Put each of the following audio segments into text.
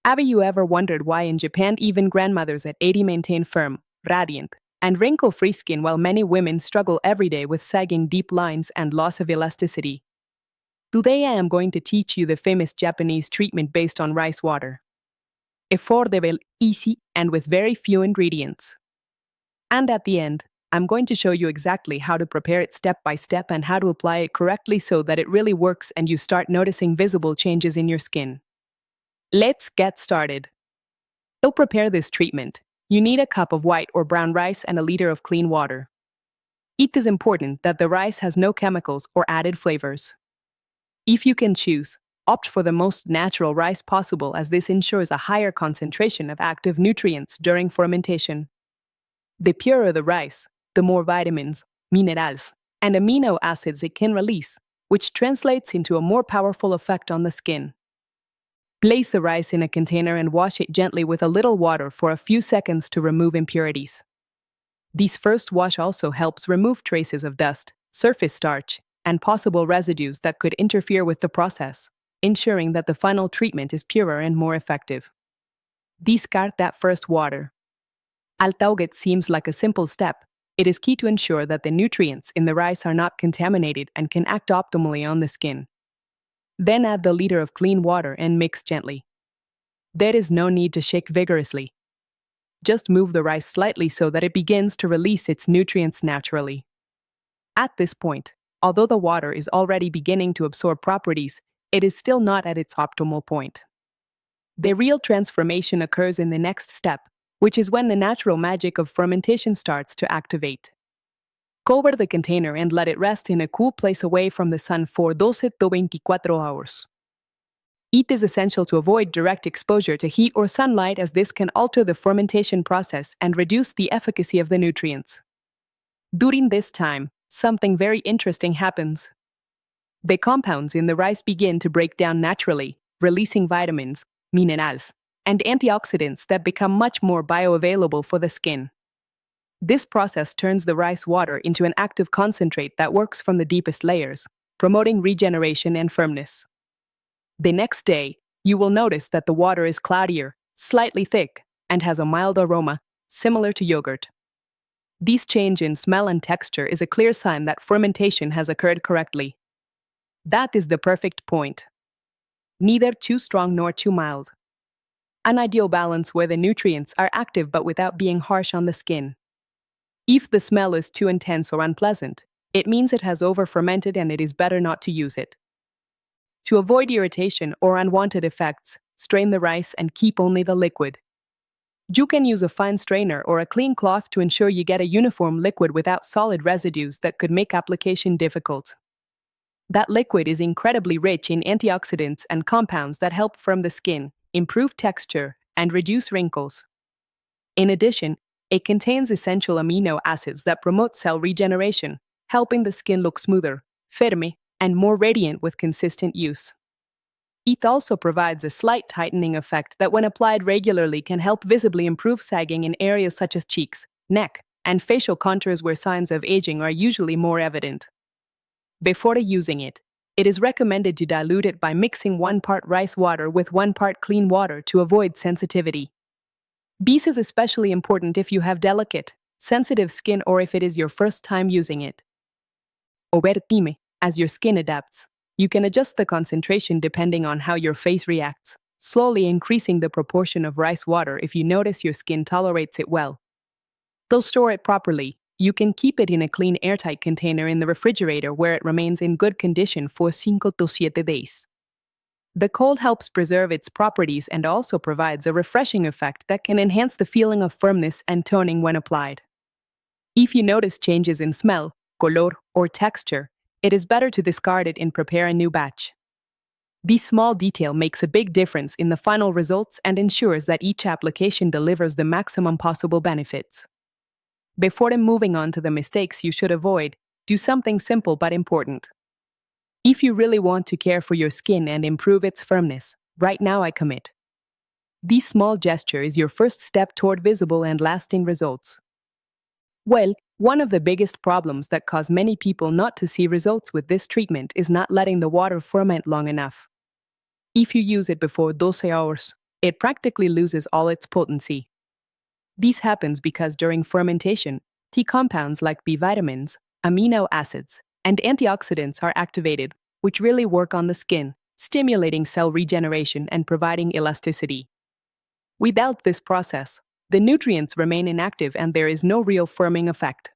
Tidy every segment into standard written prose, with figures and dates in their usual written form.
Have you ever wondered why in Japan even grandmothers at 80 maintain firm, radiant, and wrinkle-free skin while many women struggle every day with sagging deep lines and loss of elasticity? Today I am going to teach you the famous Japanese treatment based on rice water. Affordable, easy, and with very few ingredients. And at the end, I'm going to show you exactly how to prepare it step by step and how to apply it correctly so that it really works and you start noticing visible changes in your skin. Let's get started. To prepare this treatment, you need a cup of white or brown rice and a liter of clean water. It is important that the rice has no chemicals or added flavors. If you can choose, opt for the most natural rice possible as this ensures a higher concentration of active nutrients during fermentation. The purer the rice, the more vitamins, minerals, and amino acids it can release, which translates into a more powerful effect on the skin. Place the rice in a container and wash it gently with a little water for a few seconds to remove impurities. This first wash also helps remove traces of dust, surface starch, and possible residues that could interfere with the process, ensuring that the final treatment is purer and more effective. Discard that first water. Although it seems like a simple step, it is key to ensure that the nutrients in the rice are not contaminated and can act optimally on the skin. Then add the liter of clean water and mix gently. There is no need to shake vigorously. Just move the rice slightly so that it begins to release its nutrients naturally. At this point, although the water is already beginning to absorb properties, it is still not at its optimal point. The real transformation occurs in the next step, which is when the natural magic of fermentation starts to activate. Cover the container and let it rest in a cool place away from the sun for 12 to 24 hours. It is essential to avoid direct exposure to heat or sunlight as this can alter the fermentation process and reduce the efficacy of the nutrients. During this time, something very interesting happens. The compounds in the rice begin to break down naturally, releasing vitamins, minerals, and antioxidants that become much more bioavailable for the skin. This process turns the rice water into an active concentrate that works from the deepest layers, promoting regeneration and firmness. The next day, you will notice that the water is cloudier, slightly thick, and has a mild aroma, similar to yogurt. This change in smell and texture is a clear sign that fermentation has occurred correctly. That is the perfect point. Neither too strong nor too mild. An ideal balance where the nutrients are active but without being harsh on the skin. If the smell is too intense or unpleasant, it means it has over-fermented and it is better not to use it. To avoid irritation or unwanted effects, strain the rice and keep only the liquid. You can use a fine strainer or a clean cloth to ensure you get a uniform liquid without solid residues that could make application difficult. That liquid is incredibly rich in antioxidants and compounds that help firm the skin, improve texture, and reduce wrinkles. In addition, it contains essential amino acids that promote cell regeneration, helping the skin look smoother, firme, and more radiant with consistent use. It also provides a slight tightening effect that when applied regularly can help visibly improve sagging in areas such as cheeks, neck, and facial contours where signs of aging are usually more evident. Before using it, it is recommended to dilute it by mixing 1 part rice water with 1 part clean water to avoid sensitivity. This is especially important if you have delicate, sensitive skin or if it is your first time using it. Over time, as your skin adapts, you can adjust the concentration depending on how your face reacts, slowly increasing the proportion of rice water if you notice your skin tolerates it well. To store it properly, you can keep it in a clean airtight container in the refrigerator where it remains in good condition for 5 to 7 days. The cold helps preserve its properties and also provides a refreshing effect that can enhance the feeling of firmness and toning when applied. If you notice changes in smell, color, or texture, it is better to discard it and prepare a new batch. This small detail makes a big difference in the final results and ensures that each application delivers the maximum possible benefits. Before moving on to the mistakes you should avoid, do something simple but important. If you really want to care for your skin and improve its firmness, right now I commit. This small gesture is your first step toward visible and lasting results. Well, one of the biggest problems that cause many people not to see results with this treatment is not letting the water ferment long enough. If you use it before 12 hours, it practically loses all its potency. This happens because during fermentation, tea compounds like B vitamins, amino acids, and antioxidants are activated, which really work on the skin, stimulating cell regeneration and providing elasticity. Without this process, the nutrients remain inactive and there is no real firming effect.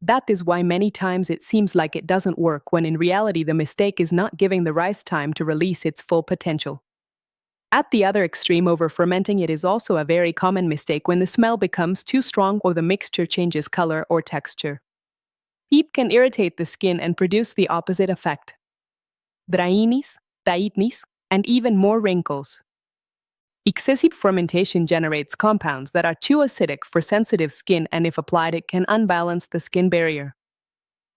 That is why many times it seems like it doesn't work when in reality the mistake is not giving the rice time to release its full potential. At the other extreme, over fermenting it is also a very common mistake when the smell becomes too strong or the mixture changes color or texture. Heat can irritate the skin and produce the opposite effect. Drainis, taitnis, and even more wrinkles. Excessive fermentation generates compounds that are too acidic for sensitive skin, and if applied it can unbalance the skin barrier.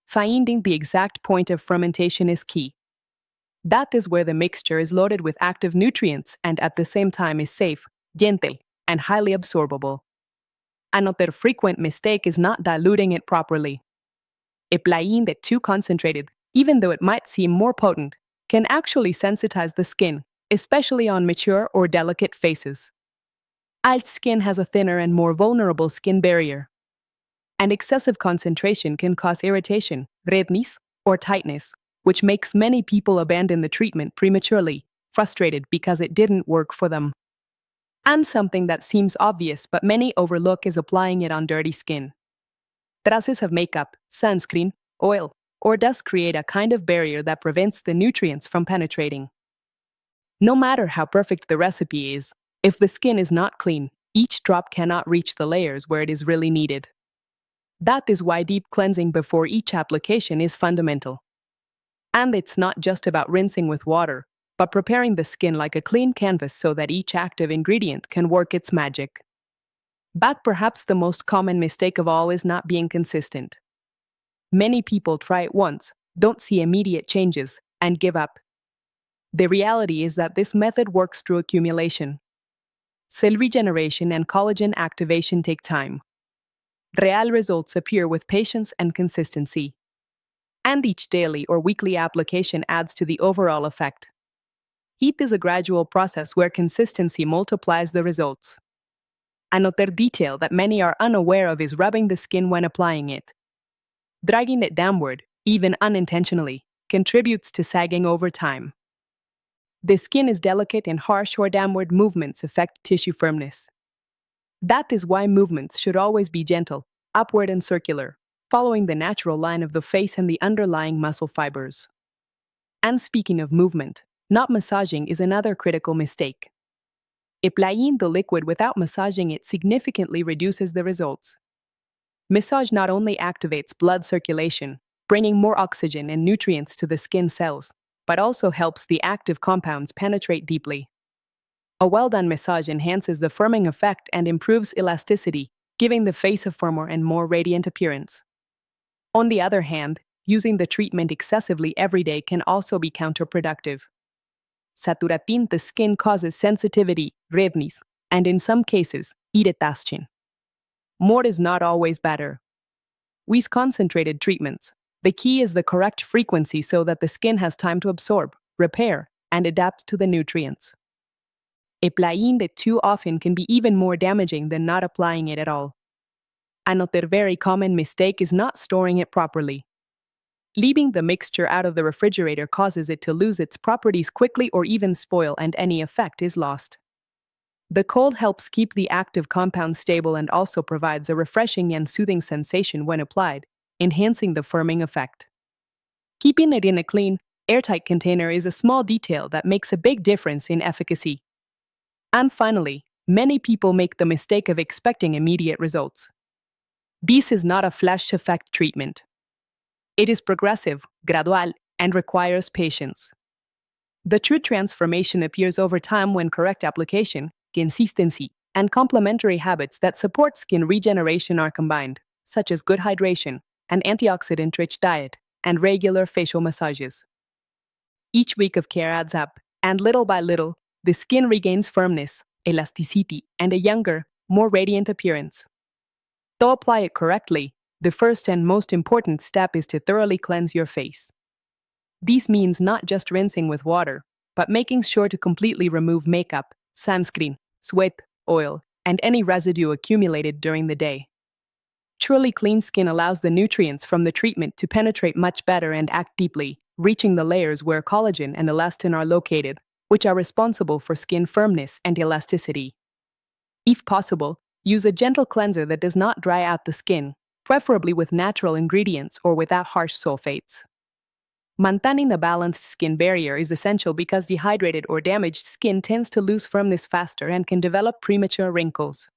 Finding the exact point of fermentation is key. That is where the mixture is loaded with active nutrients and at the same time is safe, gentle, and highly absorbable. Another frequent mistake is not diluting it properly. Applying it too concentrated, even though it might seem more potent, can actually sensitize the skin, especially on mature or delicate faces. Old skin has a thinner and more vulnerable skin barrier. And excessive concentration can cause irritation, redness, or tightness, which makes many people abandon the treatment prematurely, frustrated because it didn't work for them. And something that seems obvious but many overlook is applying it on dirty skin. Traces of makeup, sunscreen, oil, or dust create a kind of barrier that prevents the nutrients from penetrating. No matter how perfect the recipe is, if the skin is not clean, each drop cannot reach the layers where it is really needed. That is why deep cleansing before each application is fundamental. And it's not just about rinsing with water, but preparing the skin like a clean canvas so that each active ingredient can work its magic. But perhaps the most common mistake of all is not being consistent. Many people try it once, don't see immediate changes, and give up. The reality is that this method works through accumulation. Cell regeneration and collagen activation take time. Real results appear with patience and consistency. And each daily or weekly application adds to the overall effect. Heat is a gradual process where consistency multiplies the results. Another detail that many are unaware of is rubbing the skin when applying it. Dragging it downward, even unintentionally, contributes to sagging over time. The skin is delicate and harsh or downward movements affect tissue firmness. That is why movements should always be gentle, upward and circular, following the natural line of the face and the underlying muscle fibers. And speaking of movement, not massaging is another critical mistake. Applying the liquid without massaging it significantly reduces the results. Massage not only activates blood circulation, bringing more oxygen and nutrients to the skin cells, but also helps the active compounds penetrate deeply. A well-done massage enhances the firming effect and improves elasticity, giving the face a firmer and more radiant appearance. On the other hand, using the treatment excessively every day can also be counterproductive. Saturating the skin causes sensitivity, redness, and in some cases, irritation. More is not always better. With concentrated treatments, the key is the correct frequency so that the skin has time to absorb, repair, and adapt to the nutrients. Applying it too often can be even more damaging than not applying it at all. Another very common mistake is not storing it properly. Leaving the mixture out of the refrigerator causes it to lose its properties quickly or even spoil, and any effect is lost. The cold helps keep the active compounds stable and also provides a refreshing and soothing sensation when applied, enhancing the firming effect. Keeping it in a clean, airtight container is a small detail that makes a big difference in efficacy. And finally, many people make the mistake of expecting immediate results. This is not a flash effect treatment. It is progressive, gradual, and requires patience. The true transformation appears over time when correct application, consistency, and complementary habits that support skin regeneration are combined, such as good hydration, an antioxidant-rich diet, and regular facial massages. Each week of care adds up, and little by little, the skin regains firmness, elasticity, and a younger, more radiant appearance. To apply it correctly, the first and most important step is to thoroughly cleanse your face. This means not just rinsing with water, but making sure to completely remove makeup, sunscreen, sweat, oil, and any residue accumulated during the day. Truly clean skin allows the nutrients from the treatment to penetrate much better and act deeply, reaching the layers where collagen and elastin are located, which are responsible for skin firmness and elasticity. If possible, use a gentle cleanser that does not dry out the skin, preferably with natural ingredients or without harsh sulfates. Maintaining a balanced skin barrier is essential because dehydrated or damaged skin tends to lose firmness faster and can develop premature wrinkles.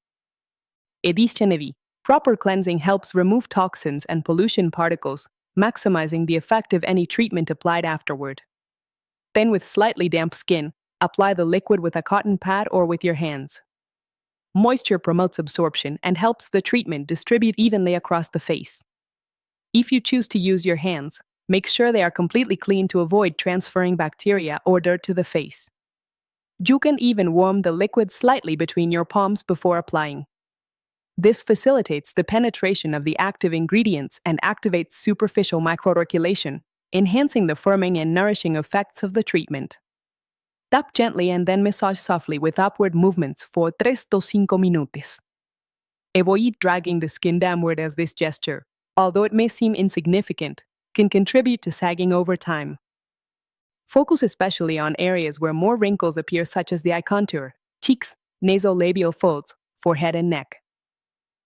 Additionally, proper cleansing helps remove toxins and pollution particles, maximizing the effect of any treatment applied afterward. Then, with slightly damp skin, apply the liquid with a cotton pad or with your hands. Moisture promotes absorption and helps the treatment distribute evenly across the face. If you choose to use your hands, make sure they are completely clean to avoid transferring bacteria or dirt to the face. You can even warm the liquid slightly between your palms before applying. This facilitates the penetration of the active ingredients and activates superficial microcirculation, enhancing the firming and nourishing effects of the treatment. Tap gently and then massage softly with upward movements for 3 to 5 minutos. Avoid dragging the skin downward, as this gesture, although it may seem insignificant, can contribute to sagging over time. Focus especially on areas where more wrinkles appear, such as the eye contour, cheeks, nasolabial folds, forehead and neck.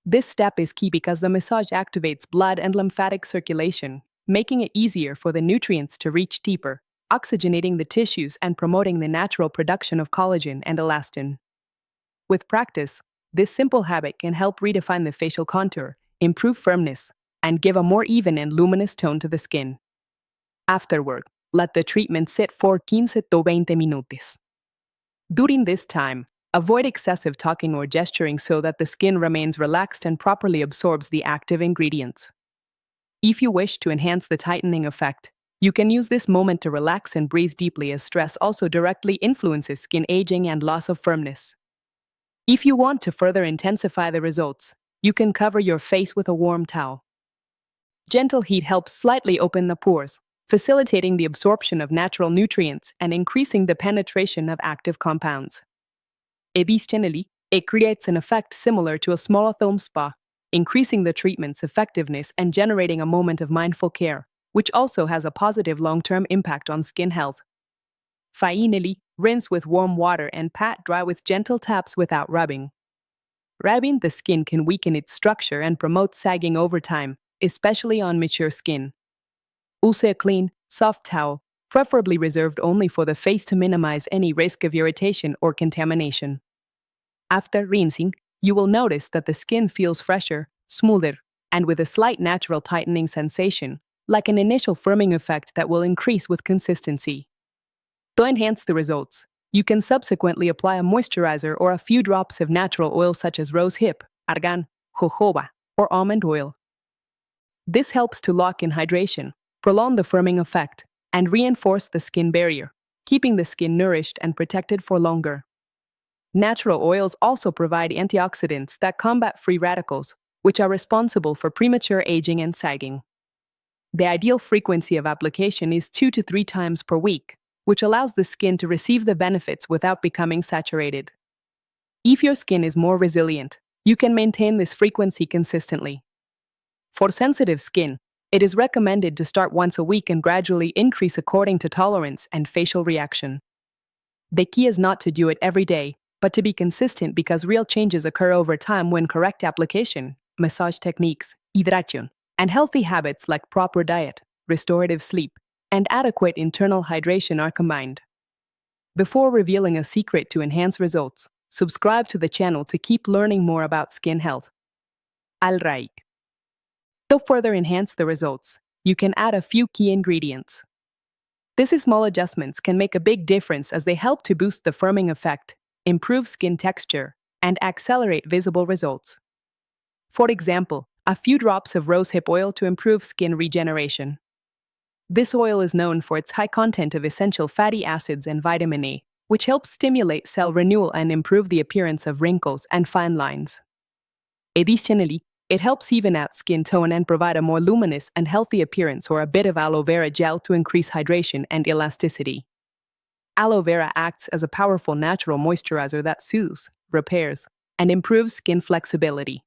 This step is key because the massage activates blood and lymphatic circulation, making it easier for the nutrients to reach deeper, oxygenating the tissues and promoting the natural production of collagen and elastin. With practice, this simple habit can help redefine the facial contour, improve firmness, and give a more even and luminous tone to the skin. Afterward, let the treatment sit for 15 to 20 minutos. During this time, avoid excessive talking or gesturing so that the skin remains relaxed and properly absorbs the active ingredients. If you wish to enhance the tightening effect, you can use this moment to relax and breathe deeply, as stress also directly influences skin aging and loss of firmness. If you want to further intensify the results, you can cover your face with a warm towel. Gentle heat helps slightly open the pores, facilitating the absorption of natural nutrients and increasing the penetration of active compounds. Additionally, it creates an effect similar to a small foam spa, increasing the treatment's effectiveness and generating a moment of mindful care, which also has a positive long-term impact on skin health. Finally, rinse with warm water and pat dry with gentle taps without rubbing. Rubbing the skin can weaken its structure and promote sagging over time, especially on mature skin. Use a clean, soft towel, preferably reserved only for the face, to minimize any risk of irritation or contamination. After rinsing, you will notice that the skin feels fresher, smoother, and with a slight natural tightening sensation, like an initial firming effect that will increase with consistency. To enhance the results, you can subsequently apply a moisturizer or a few drops of natural oil such as rosehip, argan, jojoba, or almond oil. This helps to lock in hydration, prolong the firming effect, and reinforce the skin barrier, keeping the skin nourished and protected for longer. Natural oils also provide antioxidants that combat free radicals, which are responsible for premature aging and sagging. The ideal frequency of application is 2 to 3 times per week, which allows the skin to receive the benefits without becoming saturated. If your skin is more resilient, you can maintain this frequency consistently. For sensitive skin, it is recommended to start once a week and gradually increase according to tolerance and facial reaction. The key is not to do it every day, but to be consistent, because real changes occur over time when correct application, massage techniques, hydration, and healthy habits like proper diet, restorative sleep, and adequate internal hydration are combined. Before revealing a secret to enhance results, subscribe to the channel to keep learning more about skin health. Alright. To further enhance the results, you can add a few key ingredients. These small adjustments can make a big difference, as they help to boost the firming effect, improve skin texture, and accelerate visible results. For example, a few drops of rosehip oil to improve skin regeneration. This oil is known for its high content of essential fatty acids and vitamin A, which helps stimulate cell renewal and improve the appearance of wrinkles and fine lines. Additionally, it helps even out skin tone and provide a more luminous and healthy appearance, or a bit of aloe vera gel to increase hydration and elasticity. Aloe vera acts as a powerful natural moisturizer that soothes, repairs, and improves skin flexibility.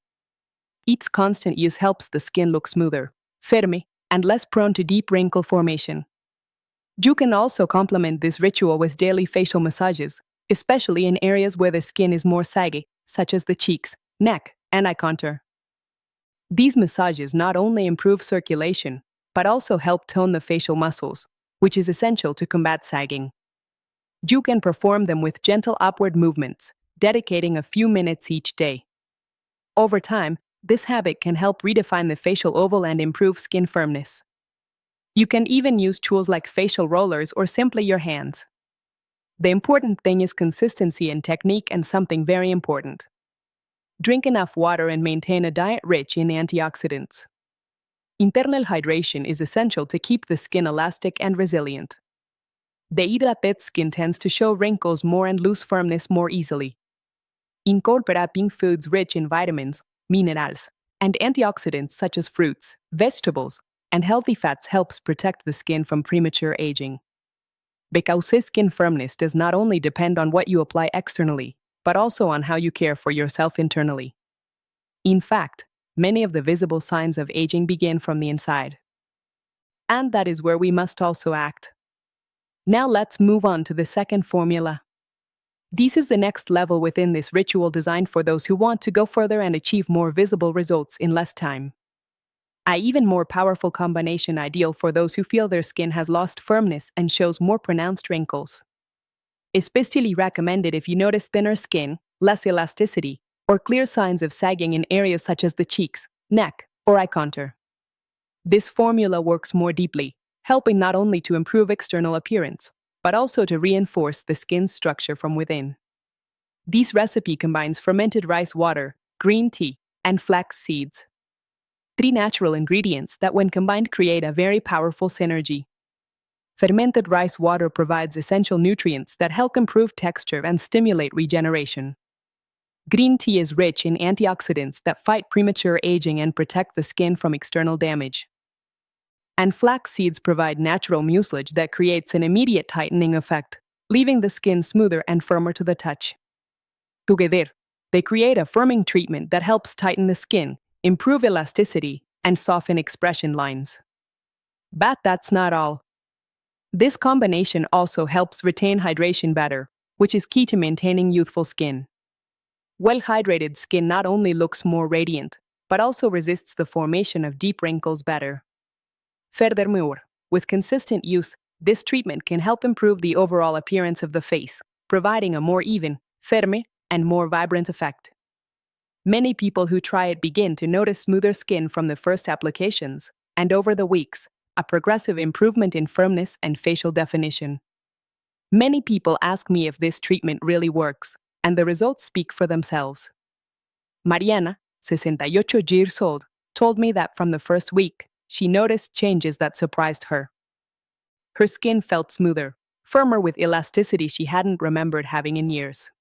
Its constant use helps the skin look smoother, firme, and less prone to deep wrinkle formation. You can also complement this ritual with daily facial massages, especially in areas where the skin is more saggy, such as the cheeks, neck, and eye contour. These massages not only improve circulation, but also help tone the facial muscles, which is essential to combat sagging. You can perform them with gentle upward movements, dedicating a few minutes each day. Over time, this habit can help redefine the facial oval and improve skin firmness. You can even use tools like facial rollers or simply your hands. The important thing is consistency and technique, and something very important. Drink enough water and maintain a diet rich in antioxidants. Internal hydration is essential to keep the skin elastic and resilient. The hydrated skin tends to show wrinkles more and lose firmness more easily. Incorporating foods rich in vitamins, minerals, and antioxidants such as fruits, vegetables, and healthy fats helps protect the skin from premature aging. Because skin firmness does not only depend on what you apply externally, but also on how you care for yourself internally. In fact, many of the visible signs of aging begin from the inside. And that is where we must also act. Now let's move on to the second formula. This is the next level within this ritual designed for those who want to go further and achieve more visible results in less time. An even more powerful combination ideal for those who feel their skin has lost firmness and shows more pronounced wrinkles. Especially recommended if you notice thinner skin, less elasticity, or clear signs of sagging in areas such as the cheeks, neck, or eye contour. This formula works more deeply, helping not only to improve external appearance, but also to reinforce the skin's structure from within. This recipe combines fermented rice water, green tea, and flax seeds. 3 natural ingredients that when combined create a very powerful synergy. Fermented rice water provides essential nutrients that help improve texture and stimulate regeneration. Green tea is rich in antioxidants that fight premature aging and protect the skin from external damage. And flax seeds provide natural mucilage that creates an immediate tightening effect, leaving the skin smoother and firmer to the touch. Together, they create a firming treatment that helps tighten the skin, improve elasticity, and soften expression lines. But that's not all. This combination also helps retain hydration better, which is key to maintaining youthful skin. Well-hydrated skin not only looks more radiant, but also resists the formation of deep wrinkles better. Furthermore, with consistent use, this treatment can help improve the overall appearance of the face, providing a more even, firme, and more vibrant effect. Many people who try it begin to notice smoother skin from the first applications, and over the weeks, a progressive improvement in firmness and facial definition. Many people ask me if this treatment really works, and the results speak for themselves. Mariana, 68 years old, told me that from the first week, she noticed changes that surprised her. Her skin felt smoother, firmer with elasticity she hadn't remembered having in years.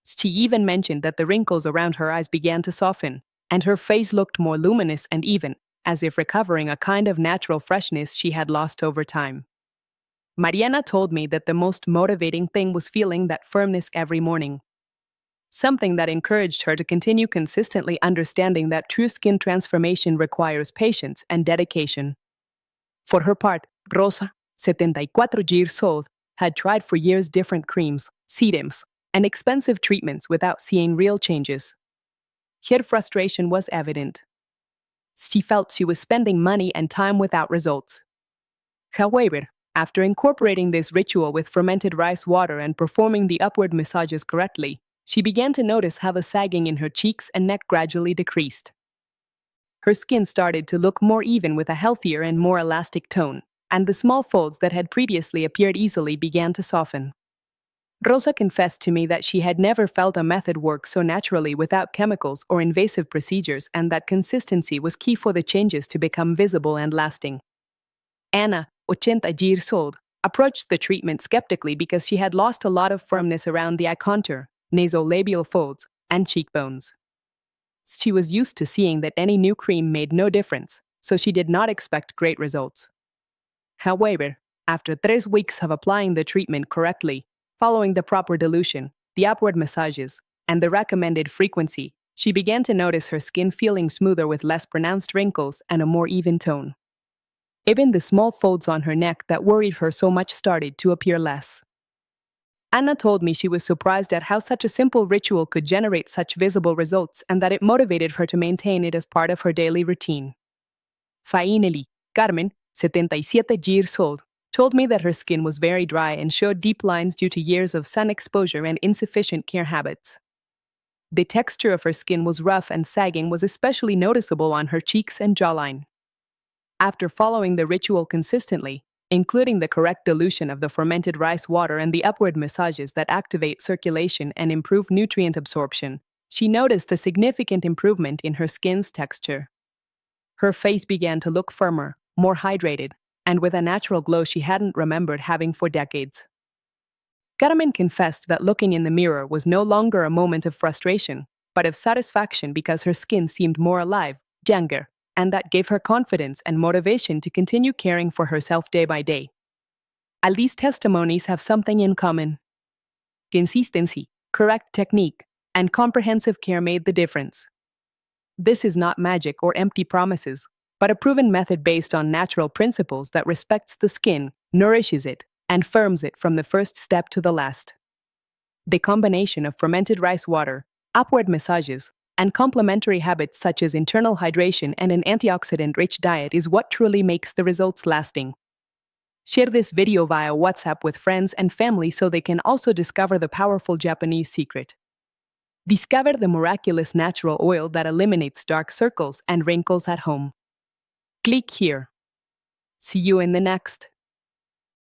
She even mentioned that the wrinkles around her eyes began to soften, and her face looked more luminous and even, as if recovering a kind of natural freshness she had lost over time. Mariana told me that the most motivating thing was feeling that firmness every morning. Something that encouraged her to continue consistently, understanding that true skin transformation requires patience and dedication. For her part, Rosa, 74 years old, had tried for years different creams, serums, and expensive treatments without seeing real changes. Her frustration was evident. She felt she was spending money and time without results. However, after incorporating this ritual with fermented rice water and performing the upward massages correctly, she began to notice how the sagging in her cheeks and neck gradually decreased. Her skin started to look more even with a healthier and more elastic tone, and the small folds that had previously appeared easily began to soften. Rosa confessed to me that she had never felt a method work so naturally without chemicals or invasive procedures, and that consistency was key for the changes to become visible and lasting. Anna, 80 years old, approached the treatment skeptically because she had lost a lot of firmness around the eye contour, nasolabial folds, and cheekbones. She was used to seeing that any new cream made no difference, so she did not expect great results. However, After 3 weeks of applying the treatment correctly, following the proper dilution, the upward massages, and the recommended frequency, she began to notice her skin feeling smoother with less pronounced wrinkles and a more even tone. Even the small folds on her neck that worried her so much started to appear less. Anna told me she was surprised at how such a simple ritual could generate such visible results and that it motivated her to maintain it as part of her daily routine. Finally, Carmen, 77 years old, told me that her skin was very dry and showed deep lines due to years of sun exposure and insufficient care habits. The texture of her skin was rough and sagging was especially noticeable on her cheeks and jawline. After following the ritual consistently, including the correct dilution of the fermented rice water and the upward massages that activate circulation and improve nutrient absorption, she noticed a significant improvement in her skin's texture. Her face began to look firmer, more hydrated, and with a natural glow she hadn't remembered having for decades. Carmen confessed that looking in the mirror was no longer a moment of frustration, but of satisfaction because her skin seemed more alive, younger, and that gave her confidence and motivation to continue caring for herself day by day. All these testimonies have something in common. Consistency, correct technique, and comprehensive care made the difference. This is not magic or empty promises, but a proven method based on natural principles that respects the skin, nourishes it, and firms it from the first step to the last. The combination of fermented rice water, upward massages, and complementary habits such as internal hydration and an antioxidant-rich diet is what truly makes the results lasting. Share this video via WhatsApp with friends and family so they can also discover the powerful Japanese secret. Discover the miraculous natural oil that eliminates dark circles and wrinkles at home. Click here. See you in the next.